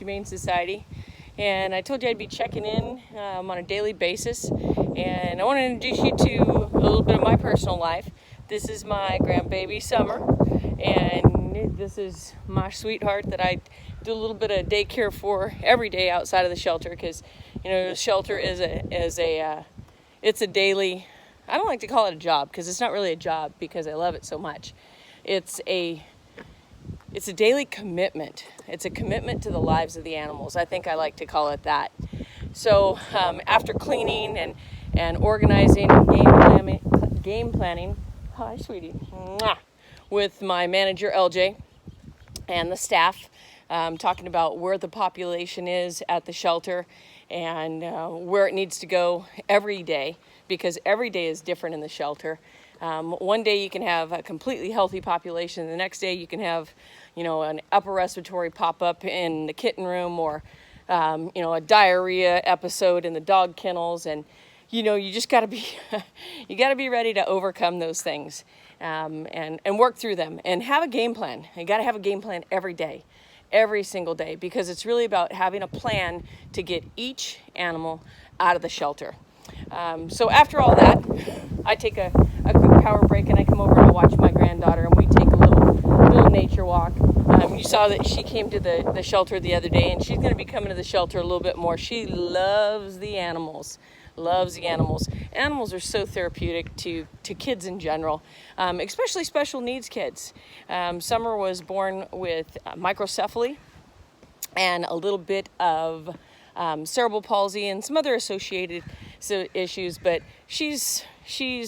Humane Society, and I told you I'd be checking in on a daily basis, and I want to introduce you to a little bit of my personal life. This is my grandbaby Summer, and this is my sweetheart that I do a little bit of daycare for every day outside of the shelter, because the shelter is it's a daily, I don't like to call it a job because it's not really a job because I love it so much. It's a daily commitment. It's a commitment to the lives of the animals. I think I like to call it that. So after cleaning and organizing and game planning, hi sweetie, with my manager LJ and the staff, talking about where the population is at the shelter and where it needs to go every day, because every day is different in the shelter. One day you can have a completely healthy population. The next day you can have, an upper respiratory pop-up in the kitten room, or, a diarrhea episode in the dog kennels. And, you just got to be, you got to be ready to overcome those things and work through them and have a game plan. You got to have a game plan every day, every single day, because it's really about having a plan to get each animal out of the shelter. So after all that, I take a quick power break and I come over and I watch my granddaughter, and we take a little nature walk. You saw that she came to the shelter the other day, and she's going to be coming to the shelter a little bit more. She loves the animals. Animals are so therapeutic to kids in general, especially special needs kids. Summer was born with microcephaly and a little bit of cerebral palsy and some other associated issues, but she's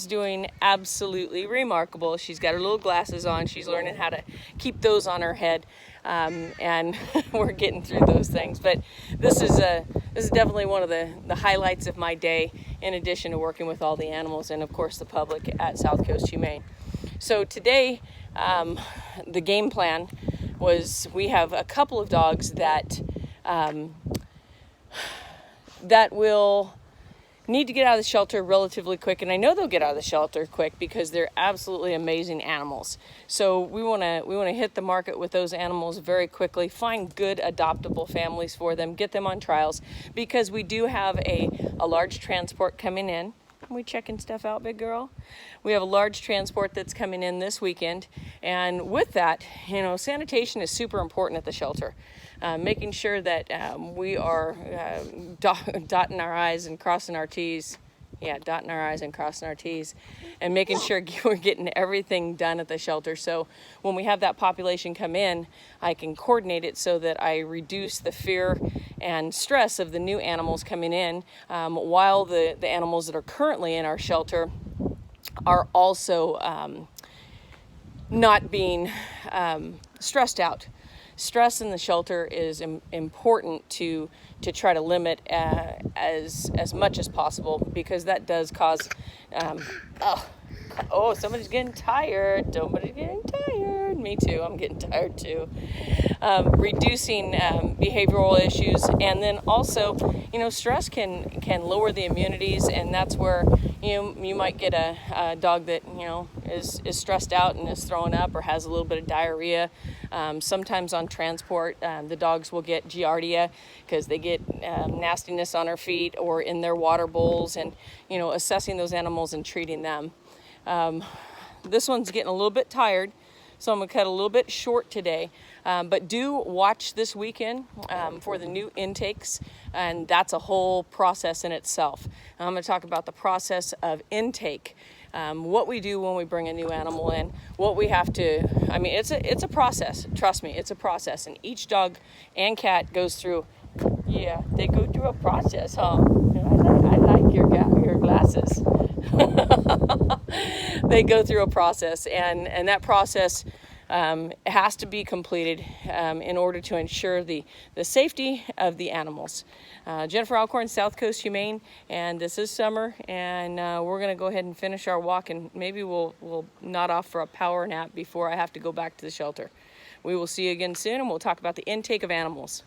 doing absolutely remarkable. She's got her little glasses on. She's learning how to keep those on her head, and we're getting through those things. But this is definitely one of the highlights of my day, in addition to working with all the animals and of course the public at South Coast Humane. So today, the game plan was, we have a couple of dogs that will need to get out of the shelter relatively quick, and I know they'll get out of the shelter quick because they're absolutely amazing animals. So we want to hit the market with those animals very quickly, find good adoptable families for them, get them on trials, because we do have a large transport coming in. Are we checking stuff out, big girl? We have a large transport that's coming in this weekend, and with that, sanitation is super important at the shelter. Making sure that we are dotting our I's and crossing our T's. Yeah, dotting our I's and crossing our T's, and making sure we're getting everything done at the shelter. So when we have that population come in, I can coordinate it so that I reduce the fear and stress of the new animals coming in, while the animals that are currently in our shelter are also not being stressed out. Stress in the shelter is important to try to limit as much as possible, because that does cause somebody's getting tired. Me too, I'm getting tired too. Reducing behavioral issues, and then also stress can lower the immunities, and that's where you might get a dog that is stressed out and is throwing up or has a little bit of diarrhea. Sometimes on transport, the dogs will get giardia because they get nastiness on their feet or in their water bowls, and assessing those animals and treating them. This one's getting a little bit tired, so I'm going to cut a little bit short today. But do watch this weekend for the new intakes, and that's a whole process in itself. I'm going to talk about the process of intake, what we do when we bring a new animal in, what we have to, it's a process. Trust me, it's a process. And each dog and cat goes through, they go through a process, huh? I like your glasses. They go through a process, and that process has to be completed in order to ensure the safety of the animals. Jennifer Alcorn, South Coast Humane, and this is Summer, and we're going to go ahead and finish our walk, and maybe we'll nod off for a power nap before I have to go back to the shelter. We will see you again soon, and we'll talk about the intake of animals.